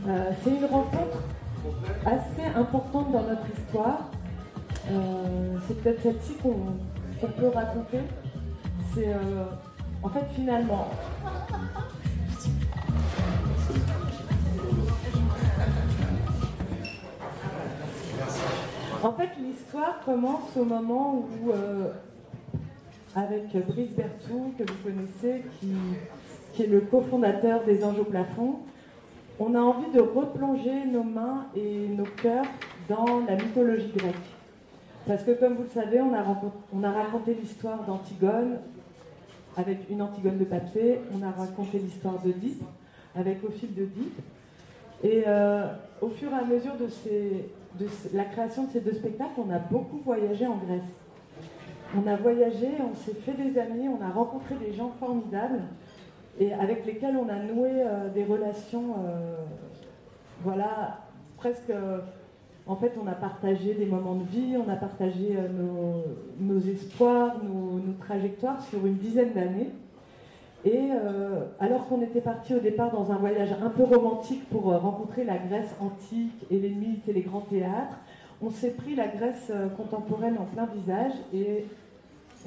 C'est une rencontre assez importante dans notre histoire. C'est peut-être celle-ci qu'on peut raconter. C'est en fait finalement. En fait, l'histoire commence au moment où, avec Brice Berthoud, que vous connaissez, qui est le cofondateur des Anges au plafond, on a envie de replonger nos mains et nos cœurs dans la mythologie grecque. Parce que, comme vous le savez, on a raconté l'histoire d'Antigone avec une Antigone de papier, on a raconté l'histoire d'Oedipe avec Ophile d'Oedipe. Et au fur et à mesure de la création de ces deux spectacles, on a beaucoup voyagé en Grèce. On a voyagé, on s'est fait des amis, on a rencontré des gens formidables et avec lesquels on a noué des relations, voilà, presque. En fait, on a partagé des moments de vie, on a partagé nos espoirs, nos trajectoires sur une dizaine d'années. Et alors qu'on était parti au départ dans un voyage un peu romantique pour rencontrer la Grèce antique et les mythes et les grands théâtres, on s'est pris la Grèce contemporaine en plein visage et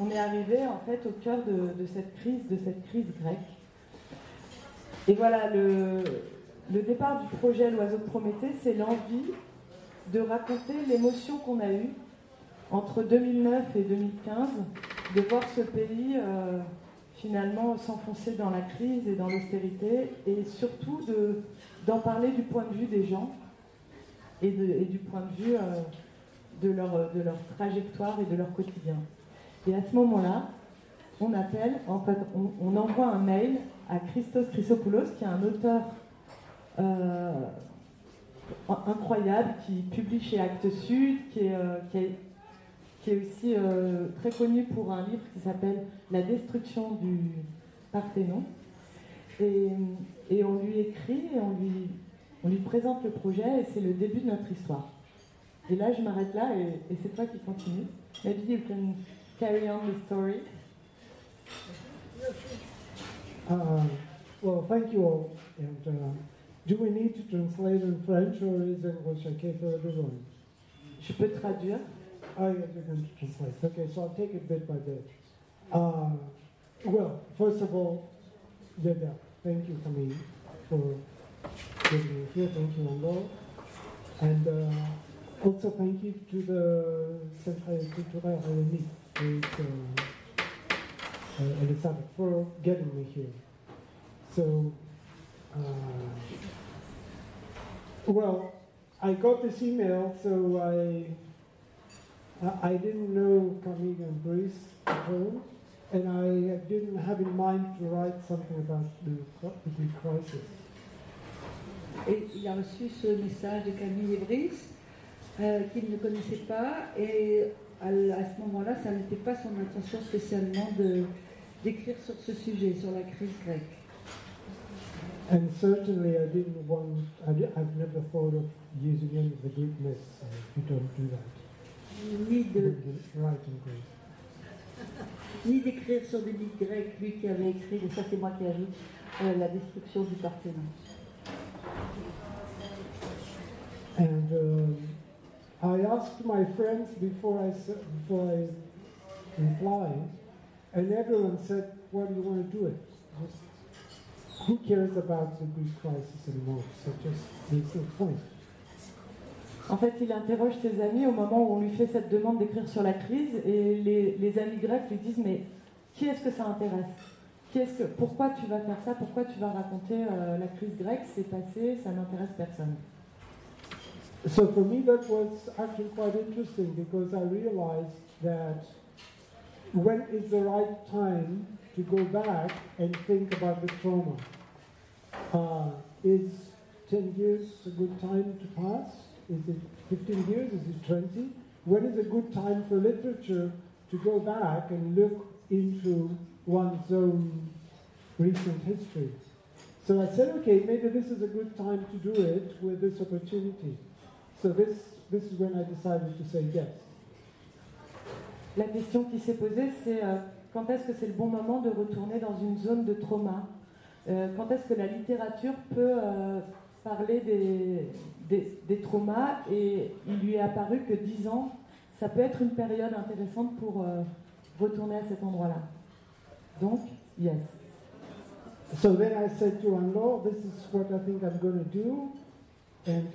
on est arrivé en fait au cœur de cette crise grecque. Et voilà, le départ du projet L'Oiseau de Prométhée, c'est l'envie de raconter l'émotion qu'on a eue entre 2009 et 2015, de voir ce pays finalement s'enfoncer dans la crise et dans l'austérité, et surtout d'en parler du point de vue des gens et du point de vue de leur trajectoire et de leur quotidien. Et à ce moment-là, on envoie un mail à Christos Chrysopoulos, qui est un auteur incroyable, qui publie chez Actes Sud, qui est aussi très connu pour un livre qui s'appelle La destruction du Parthénon. Et on lui écrit et on lui présente le projet, et c'est le début de notre histoire. Et là, je m'arrête là, et c'est toi qui continue. Maybe you can carry on the story. Well, thank you all. And do we need to translate in French, or is English okay for everyone? Je peux traduire. Oh, yeah, you're going to translate. Okay, so I'll take it bit by bit. Well, first of all, Deda, thank you, Camille, for getting me here. Thank you, Ango. And also thank you to the Centre Culturel Réuni, Elisabeth, for getting me here. So, well, I got this email, so I didn't know Camille and Brice at all, and I didn't have in mind to write something about the Greek crisis. Et il a reçu ce message de Camille et Brice qu'il ne connaissait pas, et à ce moment-là, ça n'était pas son intention spécialement d'écrire sur ce sujet, sur la crise grecque. And certainly I didn't want, I've never thought of using any of the Greek myths. You don't do that. Ni d'écrire sur des mythes grecs, lui qui avait écrit, et ça c'est moi qui ajoute, la destruction du Parthénon. And I asked my friends before I replied, and everyone said, "Why do you want to do it? Just, who cares about the Greek crisis anymore? So just there's no point." En fait, il interroge ses amis au moment où on lui fait cette demande d'écrire sur la crise, et les amis grecs lui disent: mais qui est-ce que ça intéresse? Pourquoi tu vas faire ça? Pourquoi tu vas raconter la crise grecque? C'est passé, ça n'intéresse personne. So for me that was actually quite interesting, because I realized that when is the right time to go back and think about the trauma? Is 10 years a good time to pass? Is it 15 years? Is it 20? When is a good time for literature to go back and look into one's own recent history? So I said, okay, maybe this is a good time to do it with this opportunity. So this is when I decided to say yes. La question qui s'est posée, c'est quand est-ce que c'est le bon moment de retourner dans une zone de trauma? Quand est-ce que la littérature peut parler parlé des traumas et il lui est apparu que 10 ans, ça peut être une période intéressante pour retourner à cet endroit-là. Donc, yes. So then I said to Anlo, this is what I think I'm going to do, and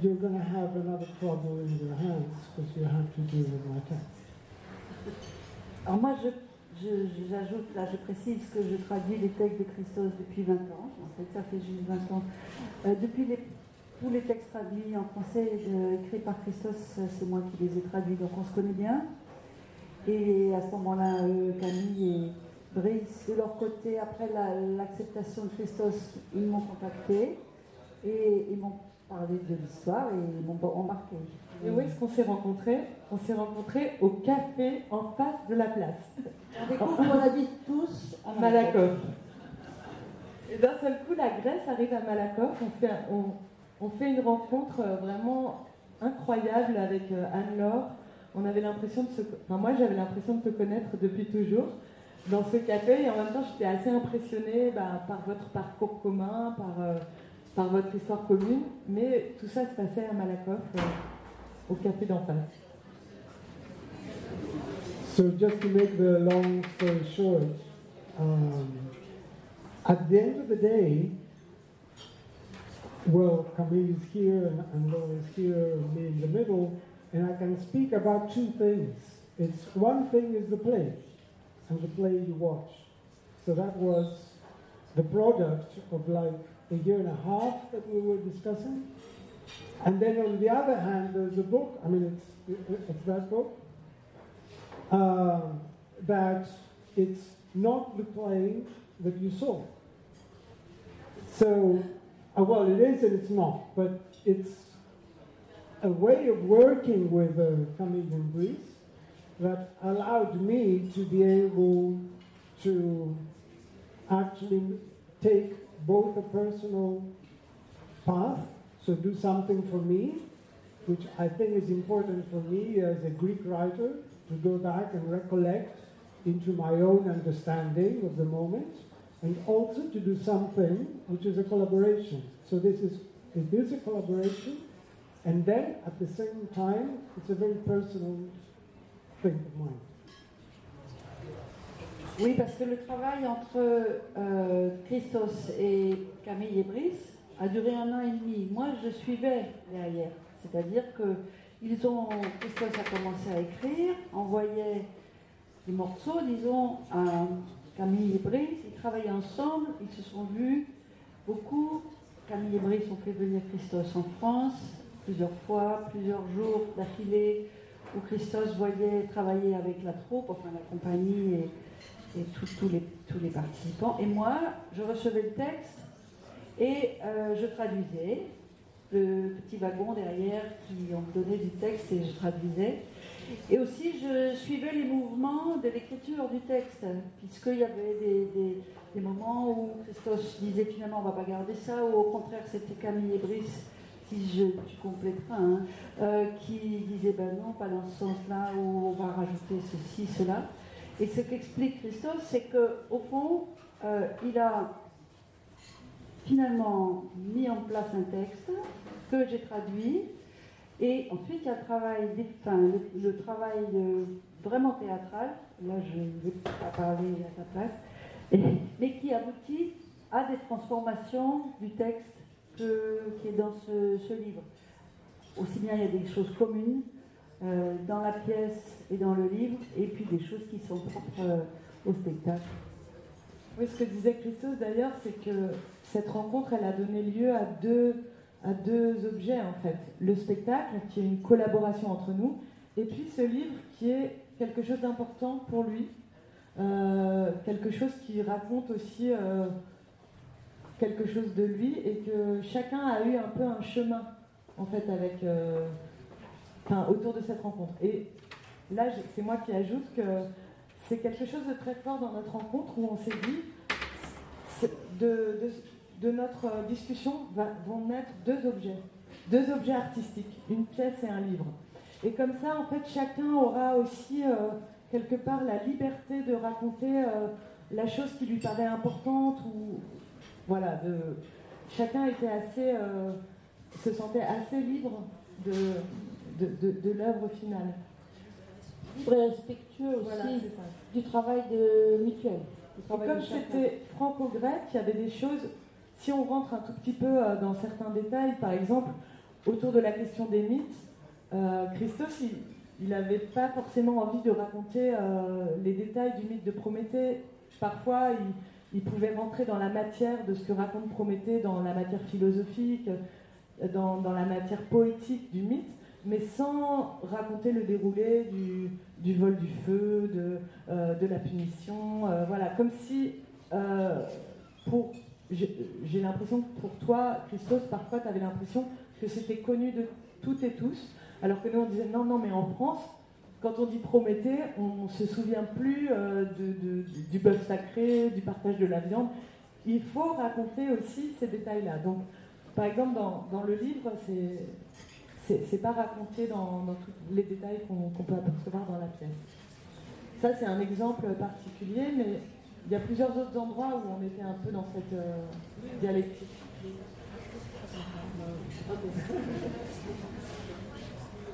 you're going to have another trouble in your hands because you have to deal with my text. Alors moi, j'ajoute, là, je précise que je traduis les textes de Christos depuis 20 ans. En fait, ça fait juste 20 ans. Tous les textes traduits en français écrits par Christos, c'est moi qui les ai traduits, donc on se connaît bien. Et à ce moment-là, Camille et Brice, de leur côté, après l'acceptation de Christos, ils m'ont contacté et ils m'ont parlé de l'histoire et ils m'ont embarqué. Et où est-ce qu'on s'est rencontrés? On s'est rencontrés au café en face de la place. On découvre qu'on habite tous à Malakoff. Et d'un seul coup, la Grèce arrive à Malakoff. On fait une rencontre vraiment incroyable avec Anne-Laure. On avait l'impression moi, j'avais l'impression de te connaître depuis toujours dans ce café. Et en même temps, j'étais assez impressionnée par votre parcours commun, par votre histoire commune. Mais tout ça se passait à Malakoff, au café d'en face. So just to make the long story short, at the end of the day, well, Camille is here and Laura is here, and me in the middle, and I can speak about two things. One thing is the play, and the play you watch. So that was the product of like a year and a half that we were discussing. And then on the other hand, there's a book, I mean, it's that book, that it's not the play that you saw. So, well, it is and it's not, but it's a way of working with Camille and Brice that allowed me to be able to actually take both a personal path, so do something for me, which I think is important for me as a Greek writer, to go back and recollect into my own understanding of the moment, and also to do something which is a collaboration. So it is a collaboration, and then at the same time, it's a very personal thing of mine. Oui, parce que le travail entre Christos et Camille et Brice a duré 1 an et demi. Moi, je suivais derrière. C'est-à-dire que Christos a commencé à écrire, envoyait des morceaux, disons, à Camille et Brice. Ils travaillaient ensemble, ils se sont vus beaucoup. Camille et Brice ont fait venir Christos en France plusieurs fois, plusieurs jours d'affilée, où Christos voyait travailler avec la troupe, enfin la compagnie et tous les participants. Et moi, je recevais le texte et je traduisais. Le petit wagon derrière qui on me donnait du texte et je traduisais. Et aussi, je suivais les mouvements de l'écriture du texte, puisqu'il y avait des moments où Christos disait finalement on ne va pas garder ça, ou au contraire c'était Camille et Brice, tu compléteras, qui disait ben non, pas dans ce sens-là, ou on va rajouter ceci, cela. Et ce qu'explique Christos, c'est qu'au fond, il a finalement mis en place un texte que j'ai traduit, et ensuite il y a le travail vraiment théâtral, là je ne vais pas parler à ta place, mais qui aboutit à des transformations du texte qui est dans ce livre. Aussi bien il y a des choses communes dans la pièce et dans le livre, et puis des choses qui sont propres au spectacle. Oui, ce que disait Christos d'ailleurs, c'est que cette rencontre, elle a donné lieu à deux objets en fait. Le spectacle, qui est une collaboration entre nous, et puis ce livre qui est quelque chose d'important pour lui, quelque chose qui raconte aussi quelque chose de lui, et que chacun a eu un peu un chemin en fait autour de cette rencontre. Et là, c'est moi qui ajoute que c'est quelque chose de très fort dans notre rencontre, où on s'est dit de notre discussion vont naître deux objets artistiques, une pièce et un livre. Et comme ça, en fait, chacun aura aussi quelque part la liberté de raconter la chose qui lui paraît importante, ou voilà, chacun était assez, se sentait assez libre de l'œuvre finale. Libre et respectueux aussi Voilà, c'est ça. du travail de mutuel. Et comme c'était franco-grec, il y avait des choses, si on rentre un tout petit peu dans certains détails, par exemple, autour de la question des mythes, Christos, il n'avait pas forcément envie de raconter les détails du mythe de Prométhée. Parfois, il pouvait rentrer dans la matière de ce que raconte Prométhée, dans la matière philosophique, dans la matière poétique du mythe, mais sans raconter le déroulé du vol du feu, de la punition. Voilà, comme si, j'ai l'impression que pour toi, Christos, parfois tu avais l'impression que c'était connu de toutes et tous, alors que nous on disait non, mais en France, quand on dit Prométhée, on ne se souvient plus du bœuf sacré, du partage de la viande. Il faut raconter aussi ces détails-là. Donc, par exemple, dans le livre, c'est pas raconté dans tous les détails qu'on peut apercevoir dans la pièce. Ça, c'est un exemple particulier, mais il y a plusieurs autres endroits où on était un peu dans cette dialectique.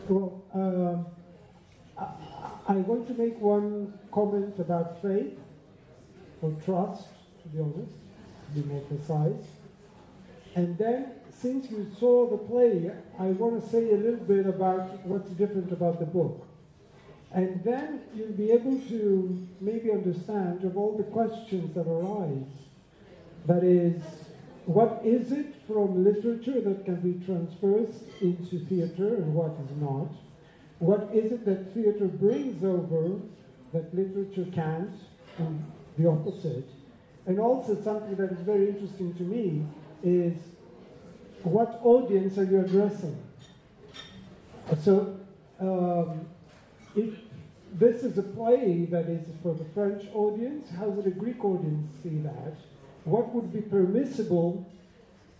Well, I want to make one comment about faith, or trust, to be honest, to be more precise. And then, since you saw the play, I want to say a little bit about what's different about the book. And then you'll be able to maybe understand of all the questions that arise. That is, what is it from literature that can be transferred into theater and what is not? What is it that theater brings over that literature can't, and the opposite? And also something that is very interesting to me is what audience are you addressing? So, if this is a play that is for the French audience, how would a Greek audience see that? What would be permissible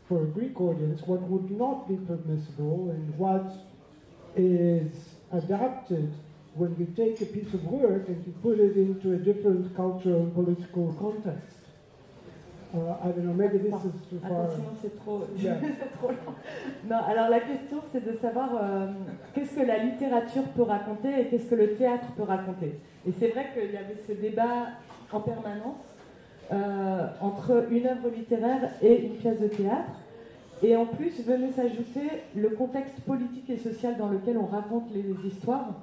for a Greek audience? What would not be permissible? And what is adapted when you take a piece of work and you put it into a different cultural and political context? I don't know, maybe this is too far. Sinon c'est trop, c'est trop long. Non, alors la question c'est de savoir qu'est-ce que la littérature peut raconter et qu'est-ce que le théâtre peut raconter. Et c'est vrai qu'il y avait ce débat en permanence entre une œuvre littéraire et une pièce de théâtre. Et en plus venait s'ajouter le contexte politique et social dans lequel on raconte les histoires.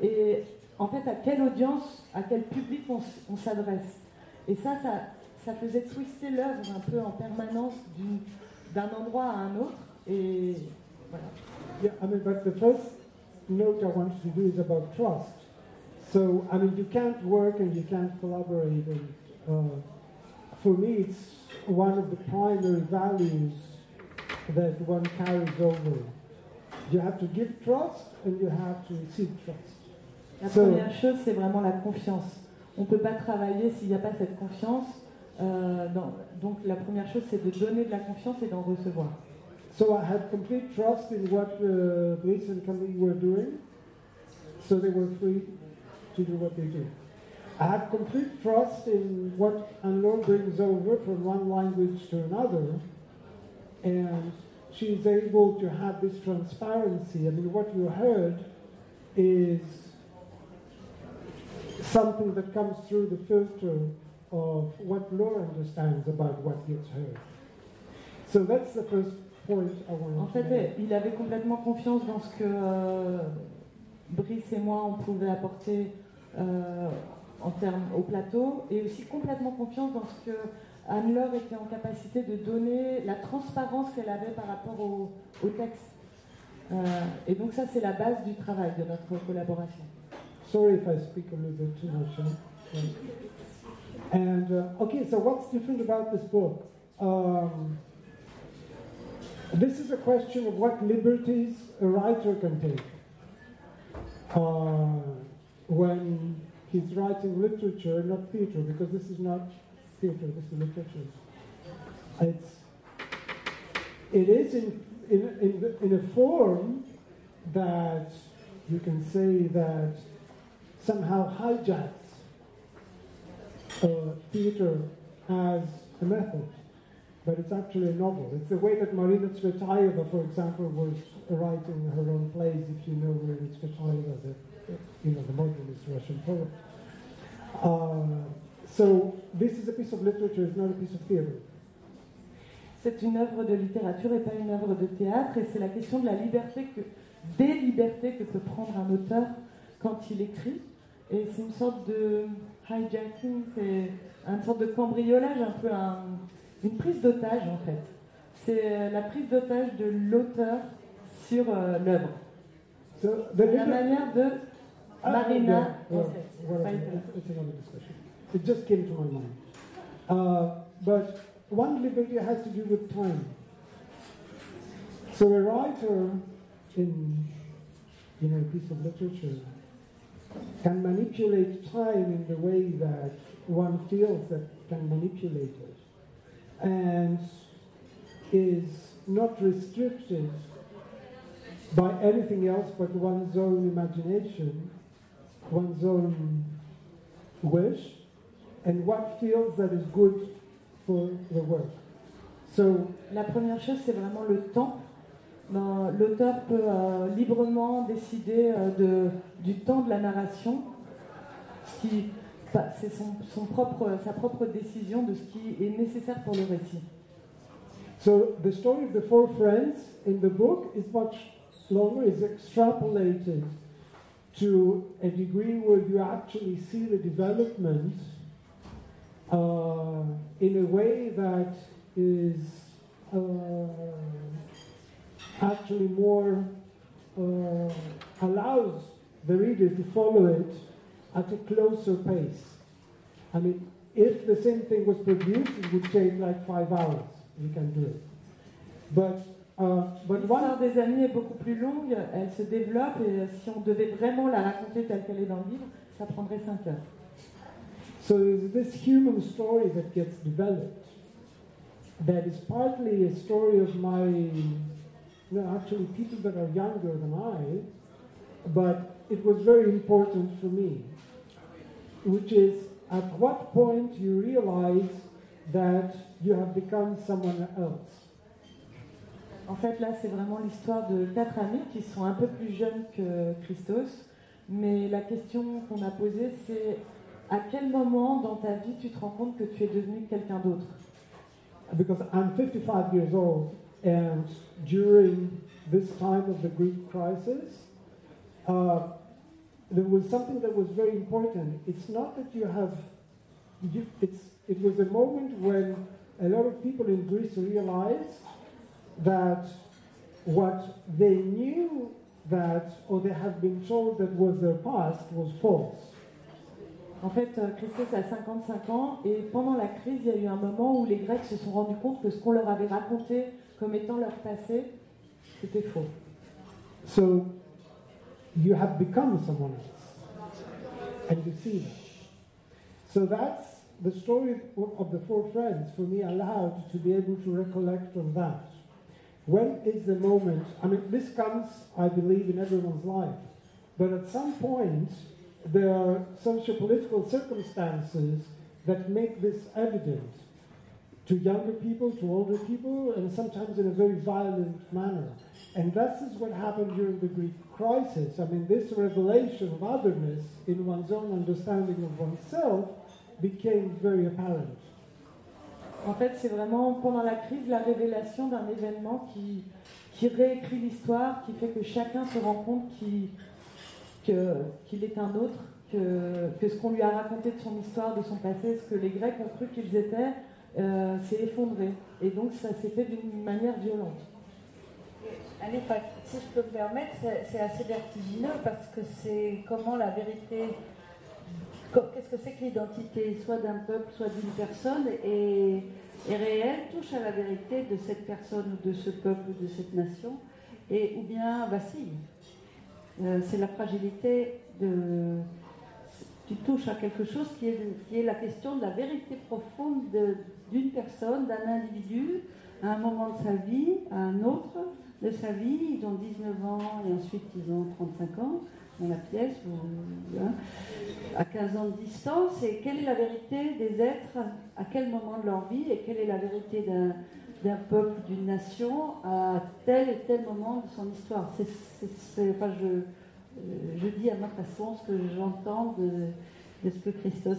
Et en fait, à quelle audience, à quel public on s'adresse. Et ça faisait twister l'œuvre un peu en permanence d'un endroit à un autre. Et voilà. Yeah, I mean, but the first note I want to do is about trust. So, I mean, you can't work and you can't collaborate. And for me, it's one of the primary values that one carries over. You have to give trust and you have to receive trust. La première chose, c'est vraiment la confiance. On ne peut pas travailler s'il n'y a pas cette confiance. Donc la première chose, c'est de donner de la confiance et d'en recevoir. So I had complete trust in what Brice and Camille were doing, so they were free to do what they do. I have complete trust in what Anne-Laure brings over from one language to another, and she is able to have this transparency. I mean, what you heard is something that comes through the filter of what Laura understands about what gets heard. So that's the first point I wanted En to fait, make. il avait complètement confiance dans ce que Brice et moi on pouvait apporter en termes au plateau, et aussi complètement confiance dans ce que Anne-Laure était en capacité de donner, la transparence qu'elle avait par rapport au texte. Et donc ça, c'est la base du travail de notre collaboration. Sorry if I speak a little bit too much. Huh? And okay, so what's different about this book? This is a question of what liberties a writer can take when he's writing literature, not theater, because this is not theater, this is literature. It is in a form that you can say that somehow hijacks theater as a method. but it's actually a novel. It's the way that Marina Tsvetaeva, for example, was writing her own plays, if you know Marina Tsvetaeva, the modernist Russian poet. So this is a piece of literature, it's not a piece of theater. C'est une œuvre de littérature et pas une œuvre de théâtre, et c'est la question de la liberté, des libertés que peut prendre un auteur quand il écrit. Et c'est une sorte de hijacking, c'est une sorte de cambriolage, un peu une prise d'otage en fait. C'est la prise d'otage de l'auteur sur l'œuvre. La manière de Marina. It's another discussion. It just came to my mind. But one liberty has to do with time. So a writer in a piece of literature can manipulate time in the way that one feels that can manipulate it, and is not restricted by anything else but one's own imagination, one's own wish, and what feels that is good for the work. So, la première chose, c'est vraiment le temps. L'auteur peut librement décider du temps de la narration, c'est sa propre décision de ce qui est nécessaire pour le récit. So the story of the four friends in the book is much longer, is extrapolated to a degree where you actually see the development in a way that is actually more allows the reader to follow it at a closer pace. I mean, if the same thing was produced, it would take like 5 hours. You can do it. But l'histoire des amis est beaucoup plus longue, elle se développe, et si on devait vraiment la raconter telle qu'elle est dans le livre, ça prendrait 5 heures. So there's this human story that gets developed that is partly a story of actually people that are younger than I, but it was very important for me, which is at what point you realize that you have become someone else. En fait, là, c'est vraiment l'histoire de 4 amis qui sont un peu plus jeunes que Christos, mais la question qu'on a posée, c'est à quel moment dans ta vie tu te rends compte que tu es devenu quelqu'un d'autre? Because I'm 55 years old, and during this time of the Greek crisis, there was something that was very important. It's not that it was a moment when a lot of people in Greece realized that what they knew or they have been told that was their past was false. En fait, Christos a 55 ans, et pendant la crise, il y a eu un moment où les Grecs se sont rendus compte que ce qu'on leur avait raconté comme étant leur passé, c'était faux. So, you have become someone else, and you see that. So that's the story of the four friends, for me, allowed to be able to recollect on that. When is the moment? I mean, this comes, I believe, in everyone's life, but at some point, there are socio-political circumstances that make this evident to younger people, to older people, and sometimes in a very violent manner. And this is what happened during the Greek crisis. I mean, this revelation of otherness in one's own understanding of oneself became very apparent. En fait, c'est vraiment pendant la crise la révélation d'un événement qui réécrit l'histoire, qui fait que chacun se rend compte qu'il est un autre, que ce qu'on lui a raconté de son histoire, de son passé, ce que les Grecs ont cru qu'ils étaient, s'est effondré. Et donc ça s'est fait d'une manière violente. Allez, si je peux me permettre, c'est assez vertigineux parce que c'est comment la vérité, qu'est-ce que c'est que l'identité, soit d'un peuple, soit d'une personne, est réelle, touche à la vérité de cette personne ou de ce peuple ou de cette nation, ou bien vacille. C'est la fragilité tu touches à quelque chose qui est la question de la vérité profonde d'une personne, d'un individu, à un moment de sa vie, à un autre de sa vie. Ils ont 19 ans et ensuite ils ont 35 ans. dans la pièce, à 15 ans de distance, et quelle est la vérité des êtres, à quel moment de leur vie, et quelle est la vérité d'un peuple, d'une nation, à tel et tel moment de son histoire. Je dis à ma façon ce que j'entends de ce que Christos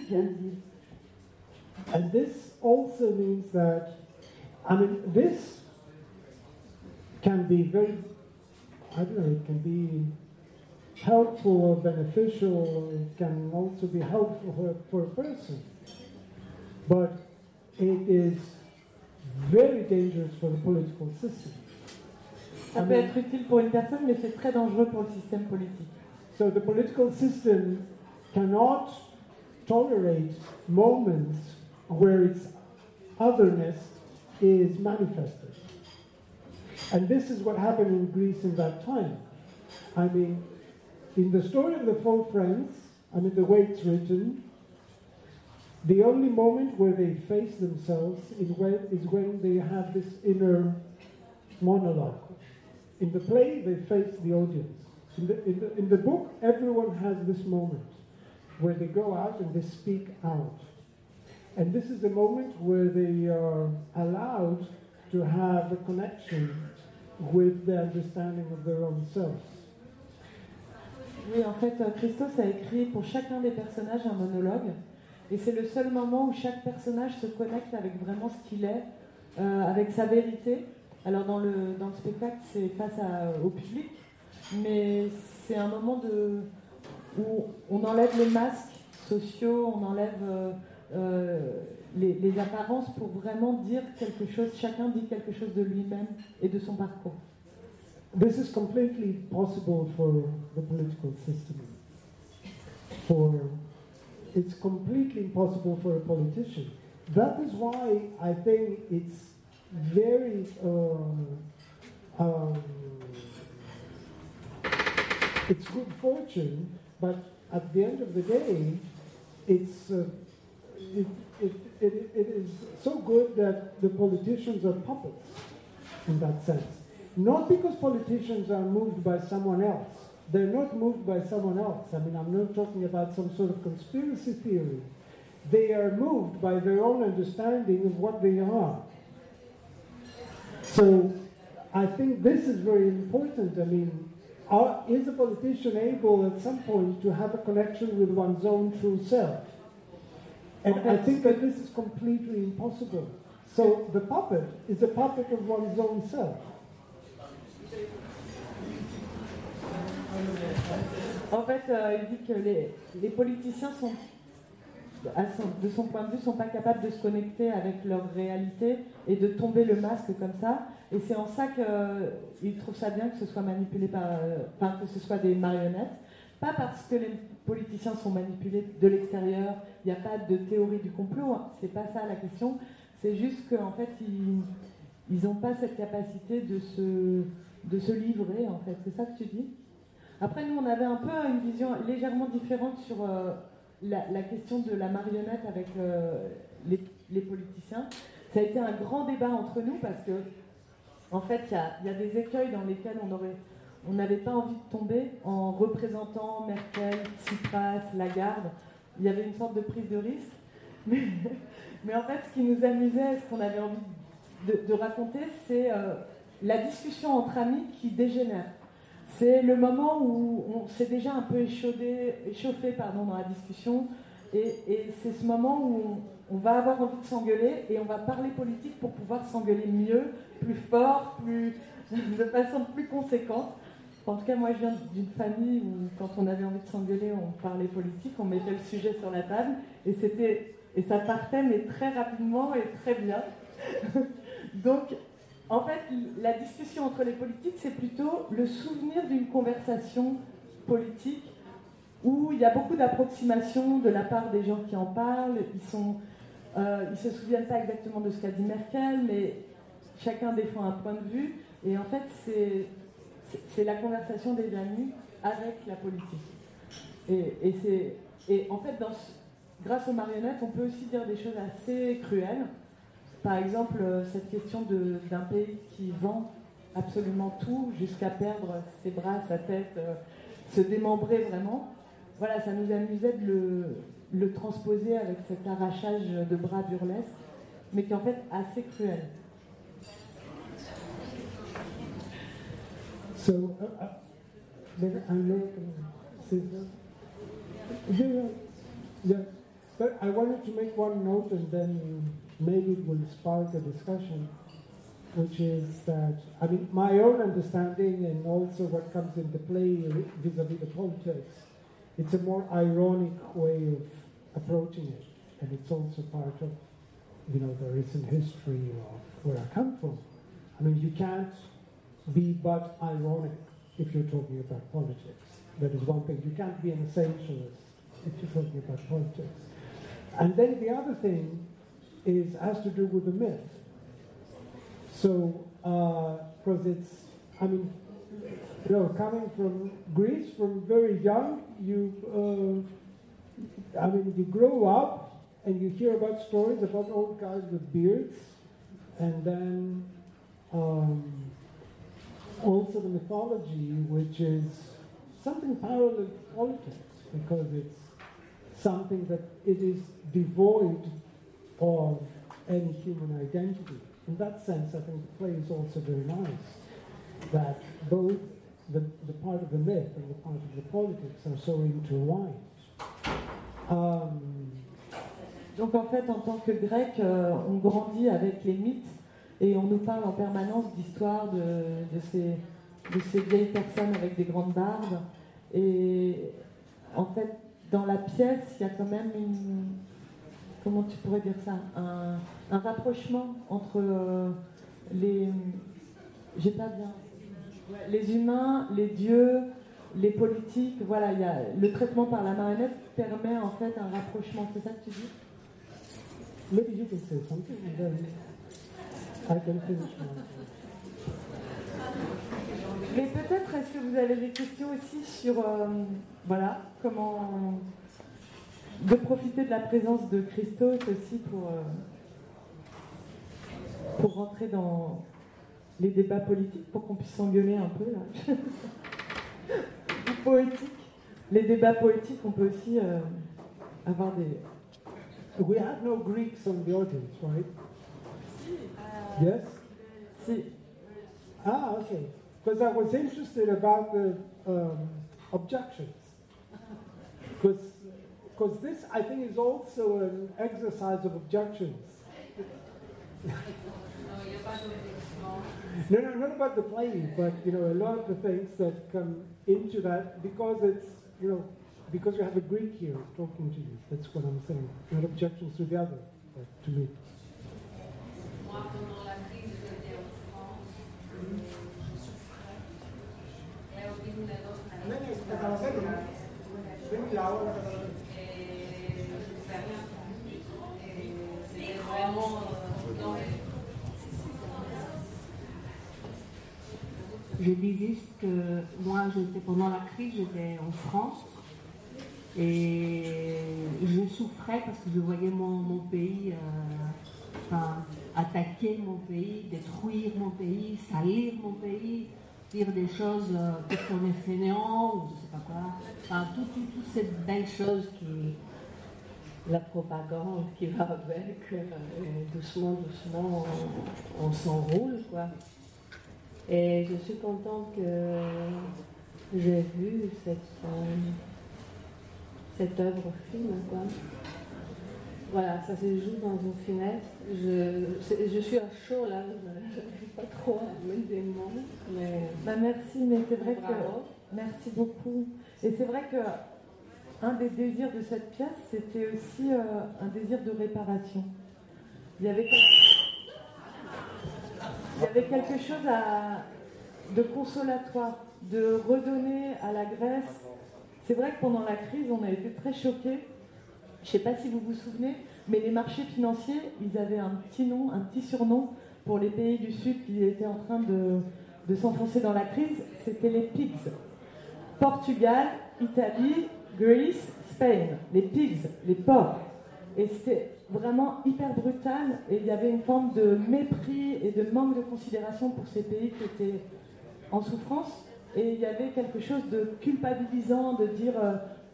vient de dire. And this also means that, I mean, this can be very, I don't know, it can be helpful or beneficial, or it can also be helpful for a person. But it is very dangerous for the political system. Ça peut être utile pour une personne, mais c'est très dangereux pour le système politique. So the political system cannot tolerate moments where its otherness is manifested. And this is what happened in Greece in that time. I mean, in the story of the four friends, I mean, the way it's written, the only moment where they face themselves is when they have this inner monologue. In the play, they face the audience. In the book, everyone has this moment where they go out and they speak out. And this is the moment where they are allowed to have a connection with the understanding of their own selves. Oui, en fait, Christos a écrit pour chacun des personnages un monologue. Et c'est le seul moment où chaque personnage se connecte avec vraiment ce qu'il est, avec sa vérité. Alors dans le spectacle, c'est face au public, mais c'est un moment où on enlève les masques sociaux, on enlève les apparences pour vraiment dire quelque chose, chacun dit quelque chose de lui-même et de son parcours. This is completely possible for the political system. It's completely impossible for a politician. That is why I think it's very it's good fortune, but at the end of the day, it is so good that the politicians are puppets in that sense. Not because politicians are moved by someone else. They're not moved by someone else. I mean, I'm not talking about some sort of conspiracy theory. They are moved by their own understanding of what they are. So I think this is very important. I mean, is a politician able at some point to have a connection with one's own true self? And I think that this is completely impossible. So the puppet is a puppet of one's own self. En fait, il dit que les politiciens sont, de son point de vue, sont pas capables de se connecter avec leur réalité et de tomber le masque comme ça. Et c'est en ça qu'il trouve ça bien que ce soit manipulé que ce soit des marionnettes. Pas parce que les politiciens sont manipulés de l'extérieur, il n'y a pas de théorie du complot, hein. C'est pas ça la question. C'est juste qu'en fait, ils n'ont pas cette capacité de se livrer, en fait. C'est ça que tu dis ? Après, nous, on avait un peu une vision légèrement différente sur la question de la marionnette avec les politiciens. Ça a été un grand débat entre nous parce que, en fait, il y a des écueils dans lesquels on n'avait pas envie de tomber en représentant Merkel, Tsipras, Lagarde. Il y avait une sorte de prise de risque. Mais en fait, ce qui nous amusait, ce qu'on avait envie de raconter, c'est la discussion entre amis qui dégénère. C'est le moment où on s'est déjà un peu échauffé dans la discussion, et c'est ce moment où on va avoir envie de s'engueuler et on va parler politique pour pouvoir s'engueuler mieux, plus fort, de façon plus conséquente. En tout cas, moi je viens d'une famille où quand on avait envie de s'engueuler, on parlait politique, on mettait le sujet sur la table et ça partait mais très rapidement et très bien. Donc en fait, la discussion entre les politiques, c'est plutôt le souvenir d'une conversation politique où il y a beaucoup d'approximations de la part des gens qui en parlent. Ils se souviennent pas exactement de ce qu'a dit Merkel, mais chacun défend un point de vue. Et en fait, c'est la conversation des amis avec la politique. Et en fait, grâce aux marionnettes, on peut aussi dire des choses assez cruelles. Par exemple, cette question d'un pays qui vend absolument tout jusqu'à perdre ses bras, sa tête, se démembrer vraiment. Voilà, ça nous amusait de le transposer avec cet arrachage de bras burlesque, mais qui est en fait assez cruel. So, I'm not yeah, but I wanted to make one note and then maybe it will spark a discussion, which is that, I mean, my own understanding and also what comes into play vis-a-vis the politics, it's a more ironic way of approaching it, and it's also part of, you know, the recent history of where I come from. I mean, you can't be but ironic if you're talking about politics. That is one thing. You can't be an essentialist if you're talking about politics. And then the other thing has to do with the myth. So, because it's, I mean, you know, coming from Greece, from very young, you grow up and you hear about stories about old guys with beards, and then also the mythology, which is something parallel to politics, because it's something that it is devoid of any human identity. In that sense, I think the play is also very nice, that both the part of the myth and the part of the politics are so intertwined. Donc en fait, en tant que grec, on grandit avec les mythes et on nous parle en permanence d'histoires de ces vieilles personnes avec des grandes barbes. Et en fait, dans la pièce, il y a quand même comment tu pourrais dire ça, un rapprochement entre les humains, les dieux, les politiques. Voilà, le traitement par la marionnette permet en fait un rapprochement. C'est ça que tu dis? Maybe you can say something and then I can finish my. Mais peut-être, est-ce que vous avez des questions aussi sur, voilà, comment de profiter de la présence de Christos aussi pour rentrer dans les débats politiques, pour qu'on puisse s'engueuler un peu, là. Ou poétiques. Les débats poétiques, on peut aussi avoir des... We have no Greeks on the audience, right? Yes? Si. Ah, okay. Because I was interested about the objections. Because this, I think, is also an exercise of objections. No, not about the play, but, you know, a lot of the things that come into that, because it's, you know, because you have a Greek here talking to you. That's what I'm saying. Not objections to the other, but to me. Je dis juste que moi, pendant la crise, j'étais en France et je souffrais parce que je voyais mon pays attaquer mon pays, détruire mon pays, salir mon pays, dire des choses peut-être qu'on est fainéant ou je sais pas quoi. Enfin, toutes ces belles choses la propagande qui va avec, doucement, on s'enroule, quoi. Et je suis contente que j'ai vu cette œuvre film, quoi. Voilà, ça se joue dans une fenêtre. Je suis à chaud là, je n'arrive pas trop à mettre des mots. Mais... merci, mais c'est vrai que... Merci beaucoup. Et c'est vrai que un des désirs de cette pièce, c'était aussi un désir de réparation. Il y avait quelque chose de consolatoire, de redonner à la Grèce. C'est vrai que pendant la crise, on a été très choqués. Je ne sais pas si vous vous souvenez, mais les marchés financiers, ils avaient un petit surnom pour les pays du Sud qui étaient en train de s'enfoncer dans la crise. C'était les pigs. Portugal, Italie, Greece, Spain. Les pigs, les porcs. Et c'était vraiment hyper brutal. Et il y avait une forme de mépris et de manque de considération pour ces pays qui étaient en souffrance. Et il y avait quelque chose de culpabilisant de dire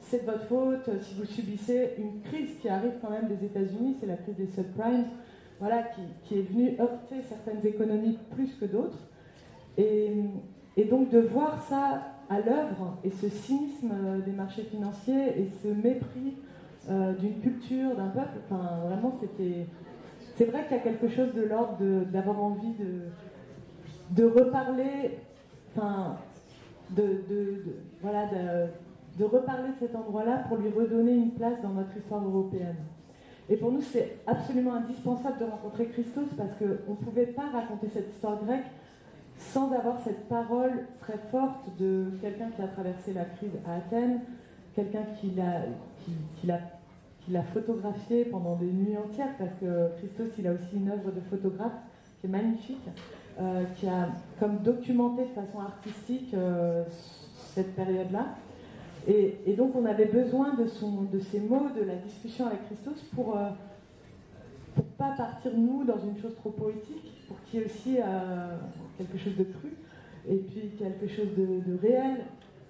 c'est de votre faute si vous subissez une crise qui arrive quand même des États-Unis, c'est la crise des subprimes, voilà, qui est venue heurter certaines économies plus que d'autres. Et donc de voir ça à l'œuvre, et ce cynisme des marchés financiers, et ce mépris d'une culture, d'un peuple, enfin vraiment c'était... C'est vrai qu'il y a quelque chose de l'ordre d'avoir envie de reparler, enfin, de reparler de cet endroit-là pour lui redonner une place dans notre histoire européenne. Et pour nous, c'est absolument indispensable de rencontrer Christos parce qu'on ne pouvait pas raconter cette histoire grecque sans avoir cette parole très forte de quelqu'un qui a traversé la crise à Athènes, quelqu'un qui l'a photographié pendant des nuits entières, parce que Christos, il a aussi une œuvre de photographe qui est magnifique, qui a comme documenté de façon artistique cette période-là. Et donc on avait besoin de ces mots, de la discussion avec Christos pour pas partir nous dans une chose trop poétique, pour qu'il y ait aussi quelque chose de cru, et puis quelque chose de réel.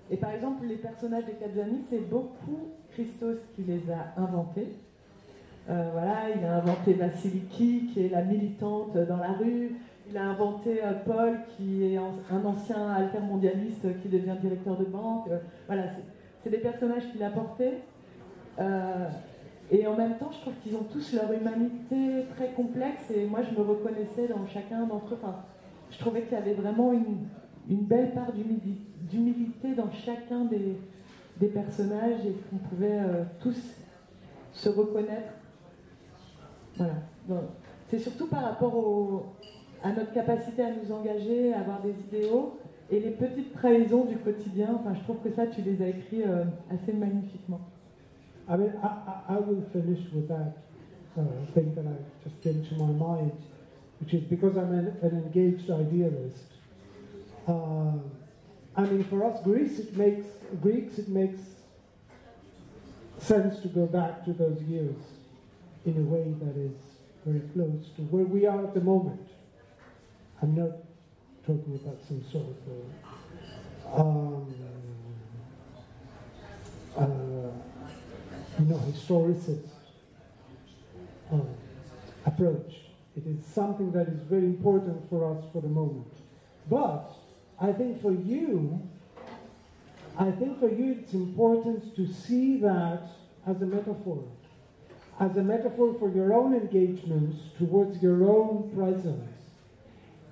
Et par exemple, les personnages des quatre amis, c'est beaucoup Christos qui les a inventés. Voilà, il a inventé Vasiliki, qui est la militante dans la rue. Il a inventé Paul, qui est un ancien altermondialiste qui devient directeur de banque. Voilà, c'est des personnages qu'il a portés. Et en même temps, je trouve qu'ils ont tous leur humanité très complexe. Et moi, je me reconnaissais dans chacun d'entre eux. Enfin, je trouvais qu'il y avait vraiment une belle part d'humilité dans chacun des personnages et qu'on pouvait tous se reconnaître. Voilà. Donc, c'est surtout par rapport à notre capacité à nous engager, à avoir des idéaux et les petites trahisons du quotidien. Enfin, je trouve que ça, tu les as écrits assez magnifiquement. I mean, I will finish with that thing that I just came to my mind, which is because I'm an engaged idealist. I mean, for us Greeks, it makes sense to go back to those years in a way that is very close to where we are at the moment. I'm not talking about some sort of historicist approach. It is something that is very important for us for the moment. But I think for you it's important to see that as a metaphor for your own engagements towards your own presence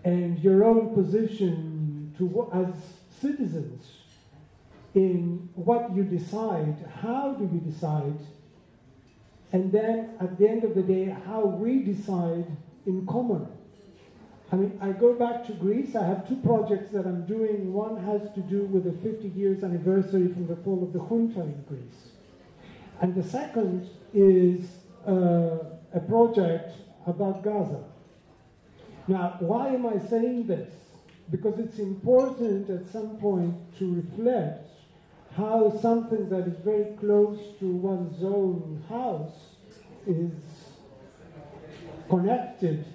and your own position as citizens in what you decide, how do you decide, and then at the end of the day, how we decide in common. I mean, I go back to Greece. I have two projects that I'm doing. One has to do with the 50 years anniversary from the fall of the junta in Greece. And the second is a project about Gaza. Now, why am I saying this? Because it's important at some point to reflect how something that is very close to one's own house is connected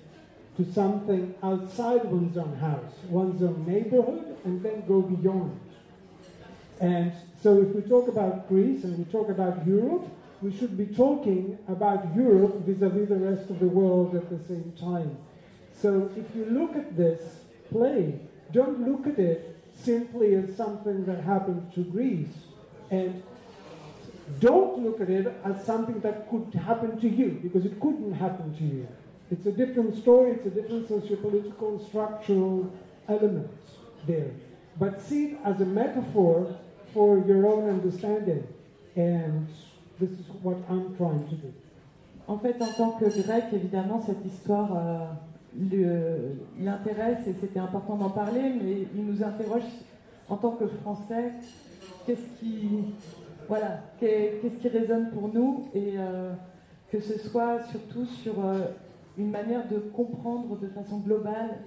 to something outside one's own house, one's own neighborhood, and then go beyond. And so if we talk about Greece and we talk about Europe, we should be talking about Europe vis-à-vis the rest of the world at the same time. So if you look at this play, don't look at it simply as something that happened to Greece, and don't look at it as something that could happen to you, because it couldn't happen to you. It's a different story, it's a different socio-political, structural element there. But see it as a metaphor for your own understanding, and this is what I'm trying to do. En fait, en tant que grec, évidemment, cette histoire l'intéresse et c'était important d'en parler, mais il nous interroge en tant que Français, qu'est-ce qui résonne pour nous, et que ce soit surtout sur une manière de comprendre de façon globale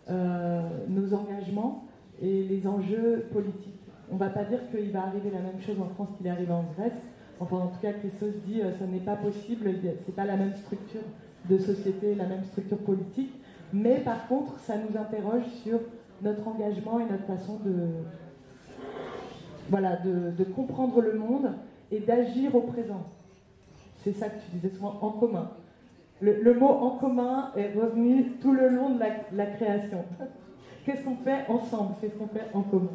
nos engagements et les enjeux politiques. On ne va pas dire qu'il va arriver la même chose en France qu'il est arrivé en Grèce. Enfin, en tout cas, Christos dit ça n'est pas possible, c'est pas la même structure de société, la même structure politique. Mais par contre, ça nous interroge sur notre engagement et notre façon voilà, de comprendre le monde et d'agir au présent. C'est ça que tu disais souvent, en commun. Le mot en commun est revenu tout le long de la création. Qu'est-ce qu'on fait ensemble? Qu'est-ce qu'on fait en commun?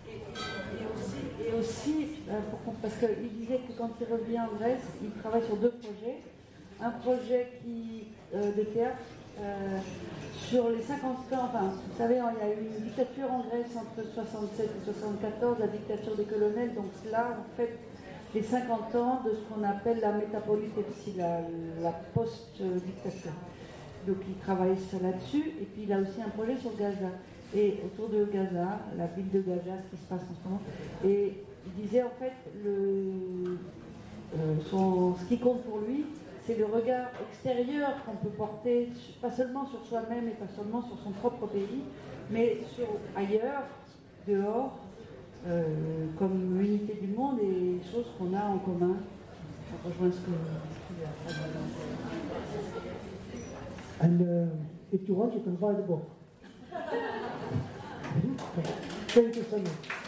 Et aussi, parce qu'il disait que quand il revient en Grèce, il travaille sur 2 projets. Un projet de théâtre sur les 50 ans, enfin, vous savez, il y a eu une dictature en Grèce entre 67 et 74, la dictature des colonels, donc là, en fait, les 50 ans de ce qu'on appelle la métapolitepsie, la post-dictature. Donc il travaille là-dessus, et puis il a aussi un projet sur Gaza. Et autour de Gaza, la ville de Gaza, ce qui se passe en ce moment. Et il disait en fait, ce qui compte pour lui, c'est le regard extérieur qu'on peut porter, pas seulement sur soi-même et pas seulement sur son propre pays, mais sur ailleurs, dehors, comme l'unité du monde et les choses qu'on a en commun. Ça rejoint ce que tu as dit. And if you want, you can buy the book. Thank you so much.